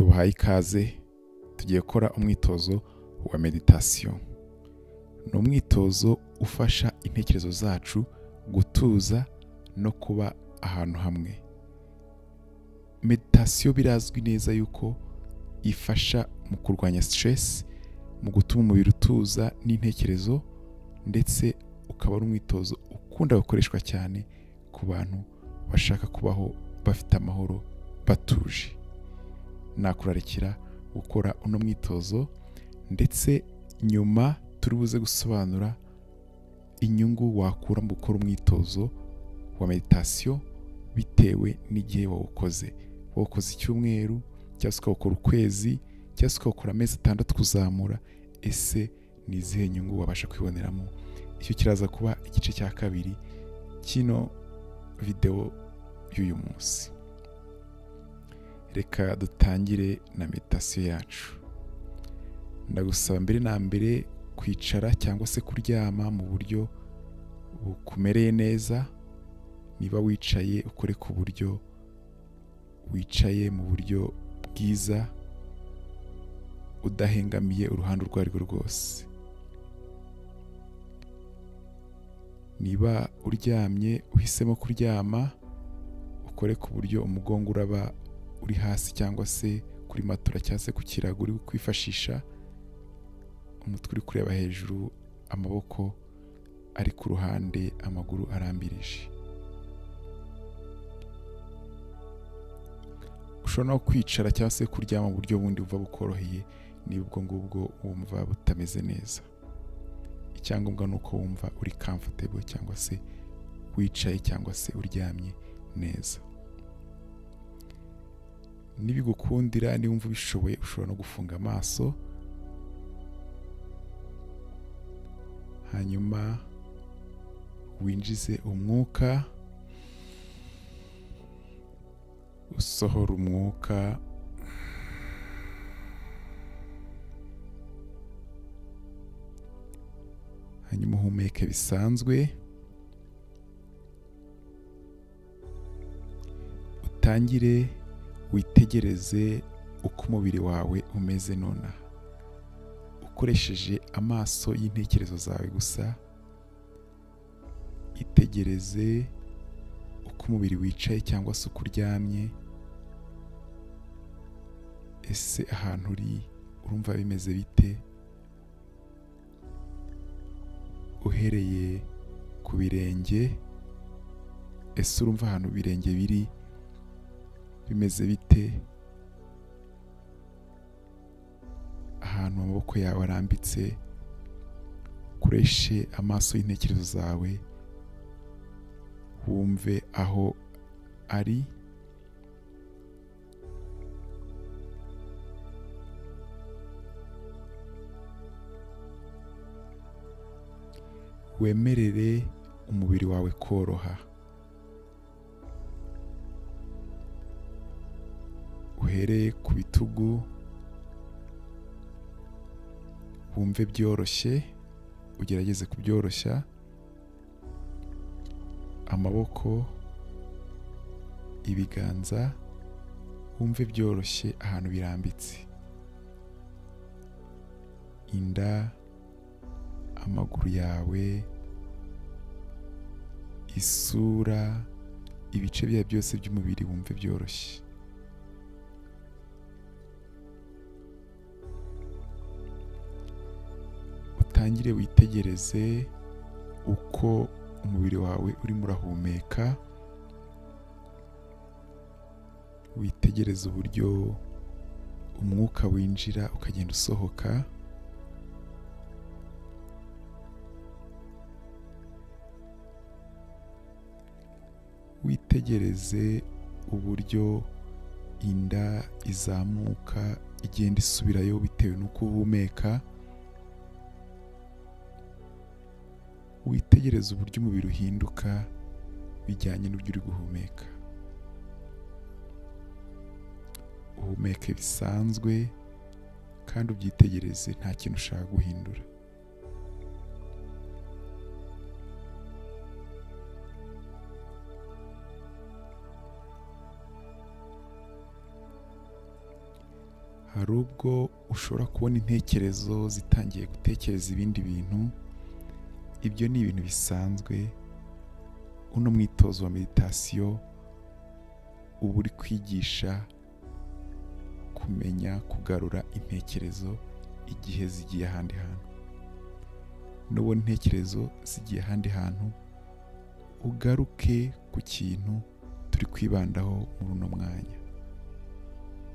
tubahaye ikaze. Tugiye gukora umwitozo wa meditation. Ni umwitozo ufasha intekerezo zacu gutuza no kuba ahantu hamwe. Meditation birazwi neza yuko ifasha mu kurwanya stress, mu gutuma umubiri utuza n'intekerezo, ndetse ukaba ari umwitozo ukunda gukoreshwa cyane ku bantu bashaka kubaho bafite amahoro batuje. Nakurarikira gukora uno mwitozo, ndetse nyuma turi buze gusobanura inyungu wakura mu gukora umwitozo wa meditation bitewe n'igihe wawukoze. Wawukoze icyumweru, cyangwa se ukawukora ukwezi, cyangwa se ukawukora amezi 6 kuzamura. Ese ni izihe nyungu wabasha kwiboneramo? Icyo kiraza kuba igice cya kabiri kino video y'uyu munsi. Reka dutangire na meditation yacu. Ndagusaba mbere na mbere kwicara cyangwa se kuryama mu buryo bukumereye neza. Niba wicaye, ukore ku buryo wicaye mu buryo bwiza, udahengamiye uruhande urwo arirwo rwose. Niba uryamye, uhisemo kuryama, ukore ku buryo umugongo uraba uri hasi cyangwa se kuri matora cyangwa se ku kirago uri kwifashisha, umutwe uri kureba hejuru, amaboko ari ku ruhande, amaguru arambirije. Ushobora no kwicara cyangwa se kuryama mu buryo bundi buva bukoroheye niba ubwo ngubwo wumva butameze neza. Icyangombwa ni uko wumva uri comfortable cyangwa se wicaye cyangwa se uryamye neza. Nibigukundira, niba wumva ubishoboye, ushobora no gufunga amaso, hanyuma winjize umwuka, usohora umwuka, hanyuma uhumeke bisanzwe. Utangire witegereze uko umubiri wawe umeze nonaha, ukoresheje amaso y'intekerezo zawe gusa. Itegereze uko umubiri wicaye cyangwa se uko uryamye. Ese ahantu uri urumva bimeze bite? Uhereye ku birenge, ese urumva ahantu ibirenge biri bimeze bite? Ahantu amaboko yawe arambitse, ukoreshe amaso y'intekerezo zawe, wumve aho ari. Wemerere umubiri wawe koroha. Uhereye ku bitugu, wumve byoroshye, ugerageze kubyoroshya. Amaboko, ibiganza, wumve byoroshye ahantu birambitse. Inda, amaguru yawe, isura, ibice byawe byose by'umubiri wumve byoroshye. Utangire witegereze uko umubiri wawe urimo urahumeka. Witegereze uburyo umwuka winjira ukagenda usohoka. Witegereze uburyo inda izamuka igenda isubirayo bitewe n'uko uhumeka. Witegereze uburyo umubiri uhinduka bijyanye n'uburyo uri guhumeka. Uhumeke bisanzwe kandi ubyitegereze, nta kintu ushaka guhindura. hari ubwo ushobora kubona intekerezo zitangiye gutekereza ibindi bintu. Ibyo ni ibintu bisanzwe. Uno mwitozo wa meditasiyo uba uri kwigisha kumenya kugarura intekerezo igihe zigiye ahandi hantu. Nubona intekerezo zigiye ahandi hantu, ugaruke ku kintu turi kwibandaho muri uno mwanya.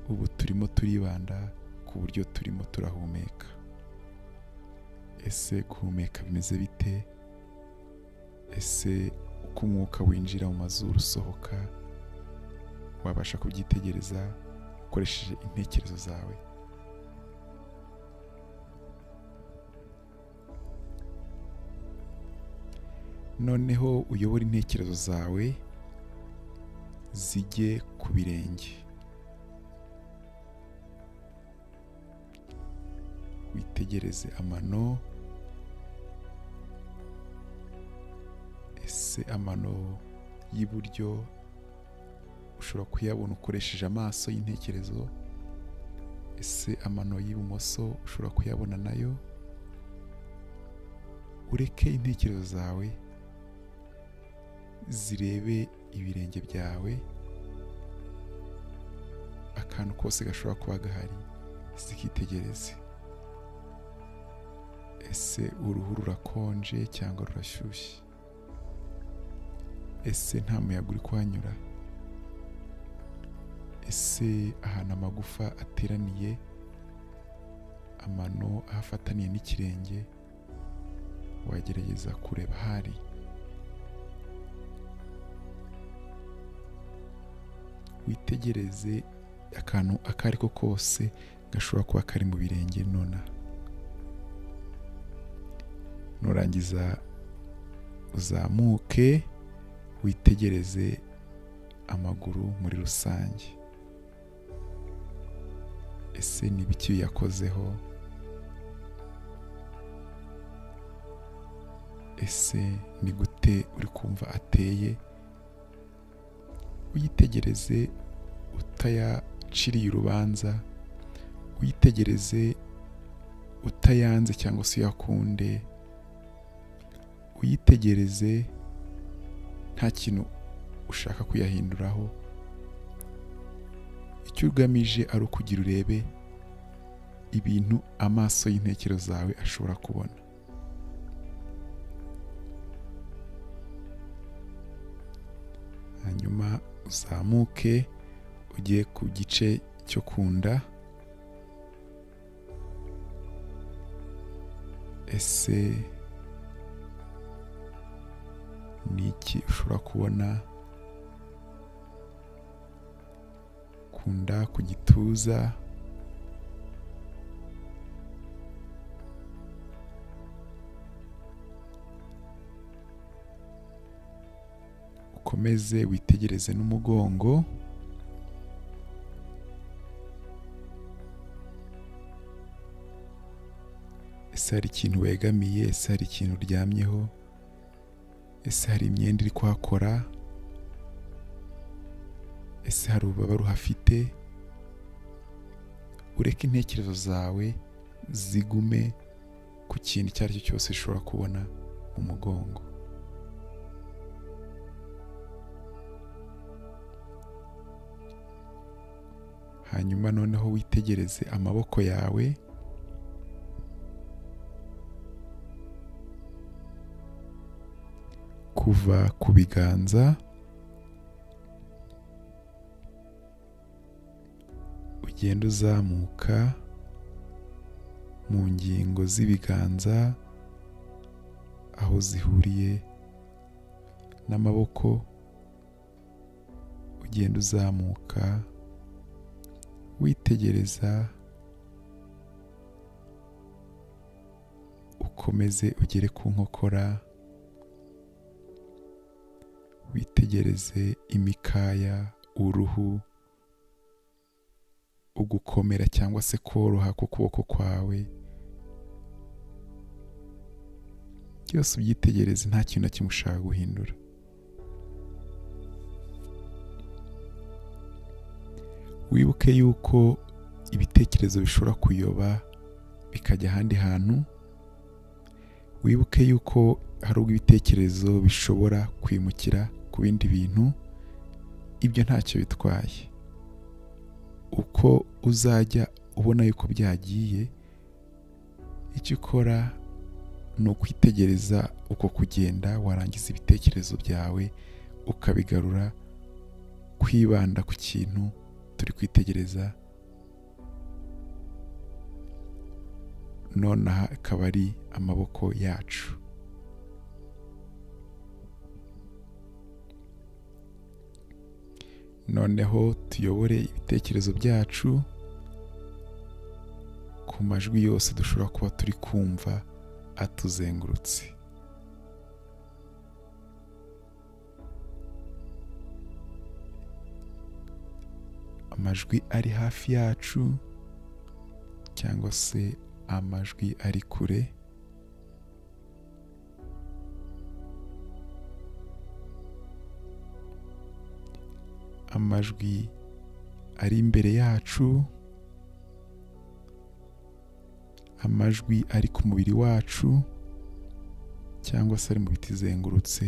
Ubu turimo turibanda ku buryo turimo turahumeka. Ese guhumeka bimeze bite? Ese uko umwuka winjira mu mazuru usohoka, wabasha kubyitegereza ukoresheje intekerezo zawe? Noneho uyobore intekerezo zawe zijye ku birenge. Witegereze amano. Ese amano y'iburyo ushobora kuyabona ukoresheje amaso y'intekerezo? Ese amano y'ibumoso ushobora kuyabona nayo? Ureke intekerezo zawe zirebe ibirenge byawe, akantu kose gashobora kuba gahari zikitegereze. Ese uruhu rurakonje cyangwa rurashyushye? Ese nta muyaga uri kuhanyura? Ese ahantu amagufa ateraniye, amano ahafataniye n'ikirenge, wagerageza kureba ahari? Witegereze akantu ako ari ko kose gashobora kuba kari mu birenge nonaha. Nurangiza uzamuke witegereze amaguru muri rusange. Ese ni ibiki yakozeho? Ese ni gute uri kumva ateye? Uyitegereze utayaciriye urubanza, uyitegereze utayanze cyangwa se uyakunde, uyitegereze nta kintu ushaka kuyahinduraho. Icyo ugamije ari ukugira urebe ibintu amaso y'intekerezo zawe ashobora kubona. Hanyuma uzamuke ugiye ku gice cyo ku nda. Ese ni iki ushobora kubona ku nda, ku gituza? Ukomeze witegereze n'umugongo. Ese hari ikintu wegamiye? Ese hari ikintu uryamyeho? Ese hari imyenda iri kuhakora? Ese hari ububabare uhafite? Ureke intekerezo zawe zigume ku kintu icyo ari cyo cyose ushobora kubona mu mugongo. Hanyuma noneho witegereze amaboko yawe. Kuva ku biganza ugenda uzamuka mu ngingo z'ibiganza aho zihuriye n'amaboko, ugenda uzamuka witegereza, ukomeze ugere ku nkokora. Witegereze imikaya, uruhu, ugukomera cyangwa se koroha k'ukuboko kwawe. Byose ubyitegereze, nta kintu na kimwe ushaka guhindura. Wibuke yuko ibitekerezo bishobora kuyoba bikajya ahandi hantu, wibuke yuko hari ubwo ibitekerezo bishobora kwimukira ku bindi bintu, ibyo ntacyo bitwaye. Uko uzajya ubona yuko byagiye, icyo ukora ni ukwitegereza uko kugenda, warangiza ibitekerezo byawe ukabigarura kwibanda ku kintu turi kwitegereza, nonaha akaba ari amaboko yacu. Noneho tuyobore ibitekerezo byacu ku majwi yose dushobora kuba turi kumva atuzengurutse. Amajwi ari hafi yacu cyangwa se amajwi ari kure, amajwi ari imbere yacu, amajwi ari ku mubiri wacu cyangwa se ari mu bituzengurutse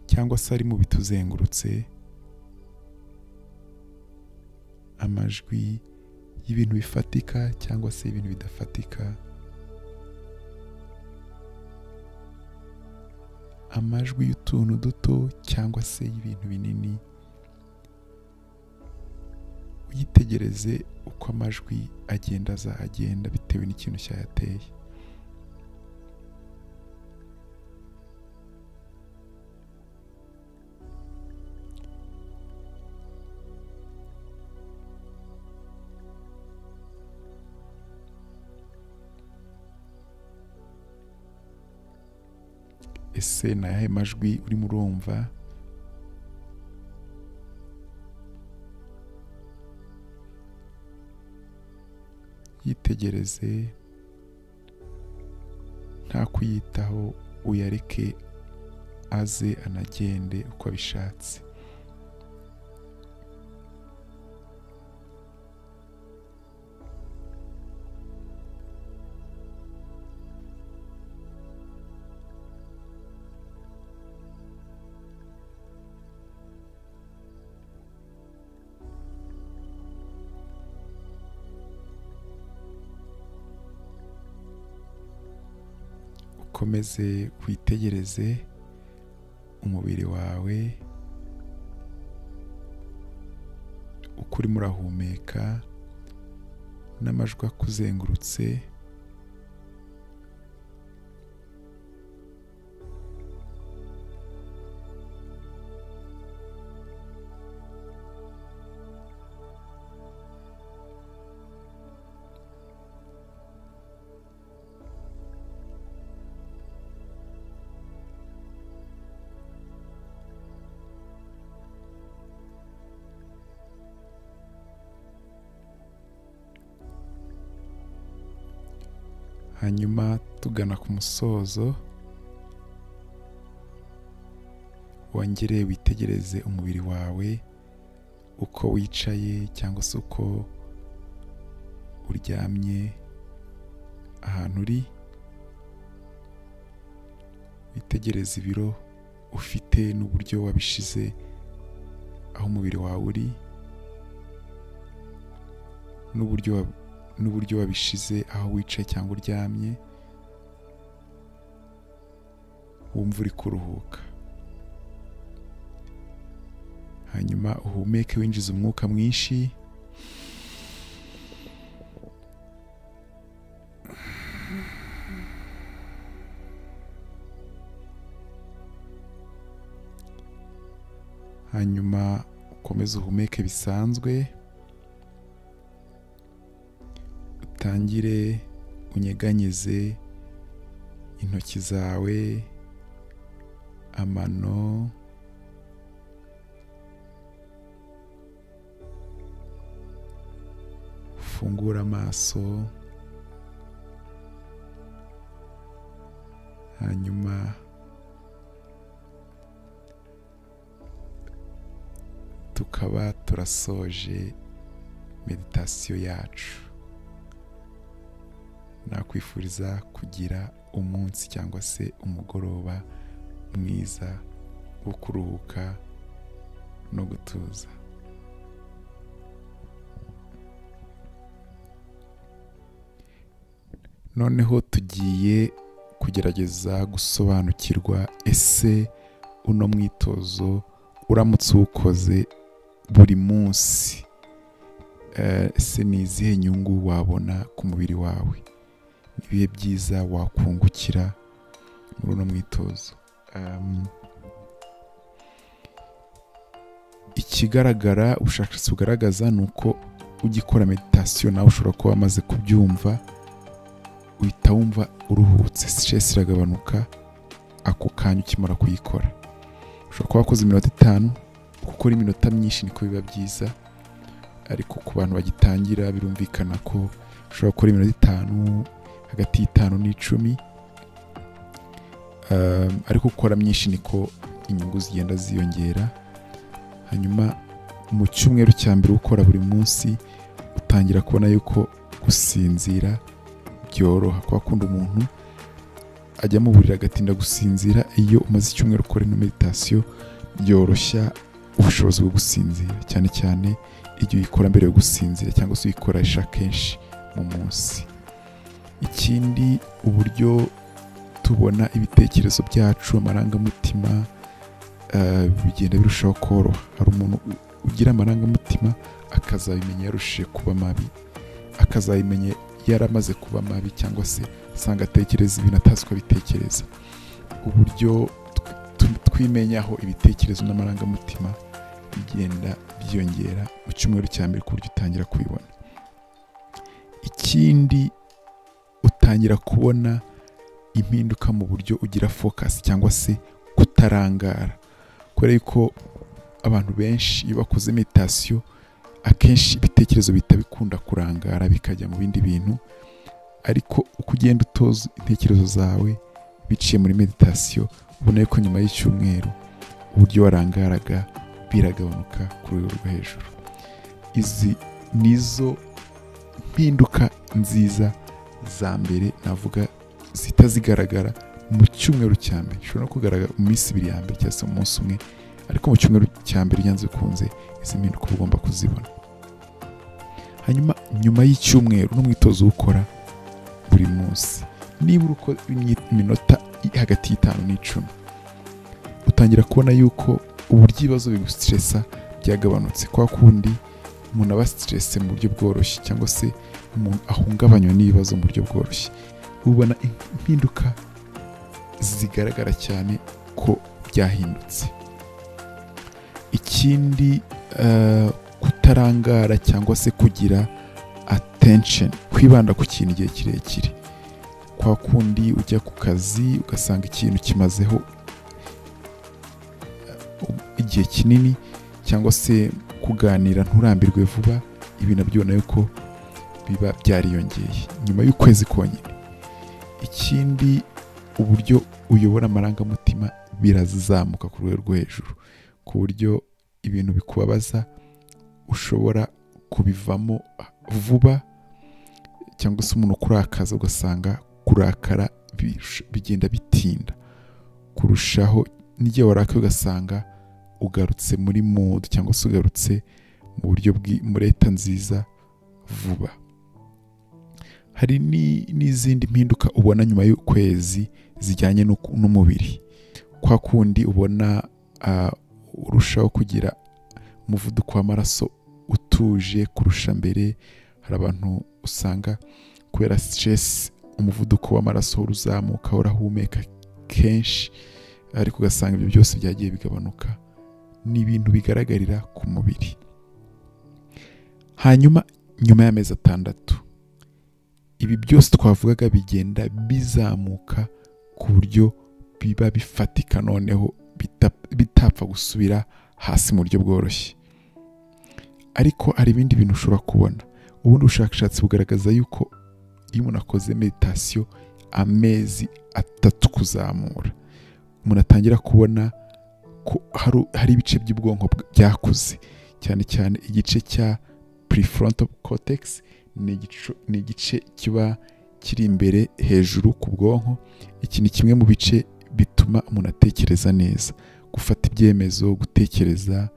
cyangwa se ari mu bituzengurutse, amajwi y'ibintu bifatika cyangwa se ibintu bidafatika, amajwi y'utuntu duto cyangwa se y'ibintu binini. Uyitegereze uko amajwi agenda bitewe n'ikintu cyayateye. Ese ni ayahe majwi urimo urumva? Yitegereze nta kuyitaho, uyareke aze anagende uko abishatse. Ukomeze witegereze umubiri wawe uko urimo urahumeka n'amajwi akuzengurutse. Hanyuma tugana ku musozo, wongere witegereze umubiri wawe uko wicaye cyangwa se uko uryamye ahantu uri. Witegereze ibiro ufite n'uburyo wabishize aho umubiri wawe uri, n'uburyo wabishize aho wicaye cyangwa uryamye, wumva uri kuruhuka. Hanyuma uhumeke winjiza umwuka mwinshi, hanyuma ukomeze uhumeke bisanzwe. Utangire unyeganyeze intoki zawe, amano, ufungure amaso, hanyuma tukaba turasoje meditasiyo yacu. nakwifuriza kugira umunsi cyangwa se umugoroba mwiza wo kuruhuka no gutuza. Noneho tugiye kugerageza gusobanukirwa ese uno mwitozo uramutse uwukoze buri munsi, ese ni izihe nyungu wabona ku mubiri wawe, ni ibihe byiza wakungukira muri uno mwitozo. Ikigaragara, ubushakashatsi bugaragaza ni uko ugikora meditation nawe ushobora kuba wamaze kubyumva, uhita wumva uruhutse, stress iragabanuka ako kanya ukimara kuyikora. Ushobora kuba wakoze iminota 5, gukora iminota myinshi niko biba byiza, ariko ku bantu bagitangira birumvikana ko ushobora gukora iminota 5, hagati y'5 n'10, ariko gukora myinshi niko inyungu zigenda ziyongera. Hanyuma mu cyumweru cya mbere ukora buri munsi utangira kubona yuko gusinzira byoroha, kwa kundi umuntu ajya mu buriri agatinda gusinzira. Iyo umaze icyumweru ukora ino meditation byoroshya ubushobozi bwo gusinzira, cyane cyane igihe uyikora mbere yo gusinzira cyangwa se uyikoresha kenshi mu munsi. Ikindi, uburyo tubona ibitekerezo byacu, amarangamutima bigenda birushaho koroha. Hari umuntu ugira amarangamutima akazabimenya yarushije kuba mabi, akazabimenya yaramaze kuba mabi, cyangwa se usanga atekereza ibintu atazi ko abitekereza. Uburyo twimenyaho ibitekerezo n'amarangamutima bigenda byiyongera mu cyumweru cya mbere ku buryo utangira kubibona. Ikindi, utangira kubona impinduka mu buryo ugira focus cyangwa se kutarangara, kubera yuko abantu benshi iyo bakoze meditation akenshi ibitekerezo bihita bikunda kurangara bikajya mu bindi bintu, ariko uko ugenda utoza intekerezo zawe biciye muri meditation, ubona yuko nyuma y'icyumweru uburyo warangaraga biragabanuka ku rwego rwo hejuru. Izi nizo mpinduka nziza za mbere navuga zita zigaragara mu cyumweru cya mbere. Ushobora no kugaragara mu minsi 2 ya mbere cyangwa se mu munsi umwe, ariko mu cyumweru cya mbere yanze kunze izi mpinduka ugomba kuzibona. Hanyuma nyuma y'icyumweru n'umwitozo ukora buri munsi, niba uko iminota hagati y'5 n'10, utangira kubona yuko uburyo ibibazo bigustressa byagabanutse. Kwa kundi umuntu aba stress mu buryo bworoshye cyangwa se umuntu ahungabanywa n'ibibazo mu buryo bworoshye, ubona impinduka zigaragara cyane ko byahindutse. Ikindi, kutarangara cyangwa se kugira attention, kwibanda ku kintu igihe kirekire. Kwa kundi ujya ku kazi ugasanga ikintu kimazeho igihe kinini, cyangwa se kuganira nturambirwe vuba, ibi nabyo ubona yuko biba byariyongeye nyuma y'ukwezi konyine. Ikindi, uburyo uyobora amarangamutima birazamuka ku rwego rwo hejuru, ku buryo ibintu bikubabaza ushobora kubivamo vuba, cyangwa se umuntu kurakaza ugasanga kurakara bigenda bitinda kurushaho, n'igihe warakaye ugasanga ugarutse muri mood cyangwa se ugarutse mu buryo muri leta nziza vuba. Hari n'izindi mpinduka ubona nyuma y'ukwezi zijyanye n'umubiri. Kwa kundi ubona urushaho kugira umuvuduko w'amaraso utuje kurusha mbere. Hari abantu usanga kubera stress umuvuduko w'amaraso uzamuka, urahumeka kenshi, ariko ugasanga ibyo byose byagiye bigabanuka. Ni ibintu bigaragarira ku mubiri. Hanyuma nyuma y'amezi 6, ibi byose twavugaga bigenda bizamuka ku buryo biba bifatika, noneho bitapfa gusubira hasi mu buryo bworoshye. Ariko hari ibindi bintu ushobora kubona. Ubundi ubushakashatsi bugaragaza yuko iyo umuntu akoze meditation amezi 3 kuzamura, umuntu atangira kubona ko hari ibice by'ubwonko byakuze, cyane cyane igice cya prefrontal cortex. Ni igice kiba kiri imbere hejuru ku bwonko. Iki ni kimwe mu bice bituma umuntu atekereza neza, gufata ibyemezo, gutekereza,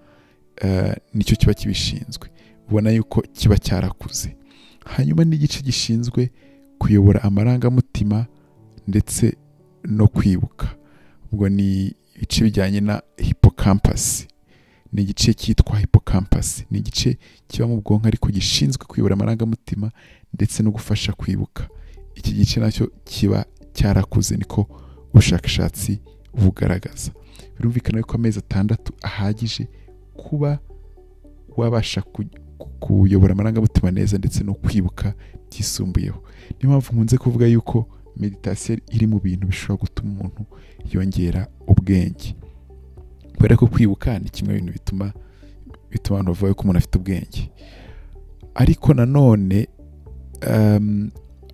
nicyo kiba kibishinzwe. Ubona yuko kiba cyarakuze. Hanyuma n'igice gishinzwe kuyobora amarangamutima ndetse no kwibuka. Ubwo ni ibice bijyanye na hippocampus. Ni igice cyitwa hippocampus. Ni igice kiba mu bwonko ariko gishinzwe kuyobora amarangamutima ndetse no gufasha kwibuka. Iki gice nacyo kiba cyarakuze, niko ubushakashatsi bugaragaza. Birumvikana ko amezi 6 ahagije kuba wabasha kuyobora amarangamutima neza ndetse no kwibuka byisumbuyeho. Niyo mpamvu nkunze kuvuga yuko meditation iri mu bintu bishobora gutuma umuntu yongera ubwenge. Kubera ko kwibuka ni kimwe mu bintu bituma abantu bavuga ko umuntu afite ubwenge. Ariko nanone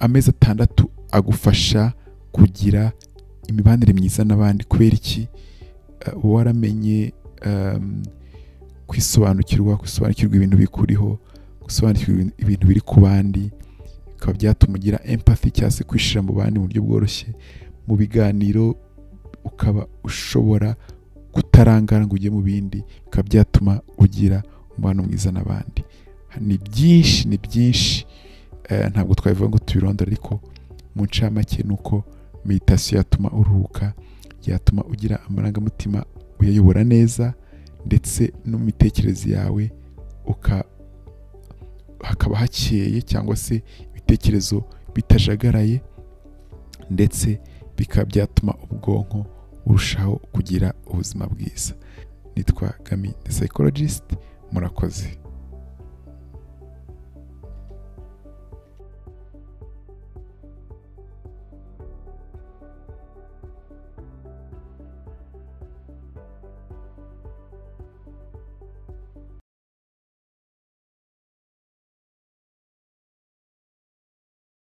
amezi 6 agufasha kugira imibanire myiza n'abandi. Kubera iki? Waramenye kwisobanukirwa ibintu bikuriho, gusobanukirwa ibintu biri ku bandi, bikaba byatuma ugira empathy cyangwa se kwishira mu bandi mu buryo bworoshye. Mu biganiro ukaba ushobora kutarangara ngo ujye mu bindi, bikaba byatuma ugira umubano mwiza n'abandi. Ni byinshi ntabwo twabivuga ngo tubirondore, ariko mu ncamake nuko meditation yatuma uruhuka, yatuma ugira amarangamutima uyayobora neza, ndetse no mu mitekerereze yawe hakaba hakeye cyangwa se ibitekerezo bitajagaraye, ndetse bikaba byatuma ubwonko urushaho kugira ubuzima bwiza. Nitwa Gami the Psychologist. Murakoze.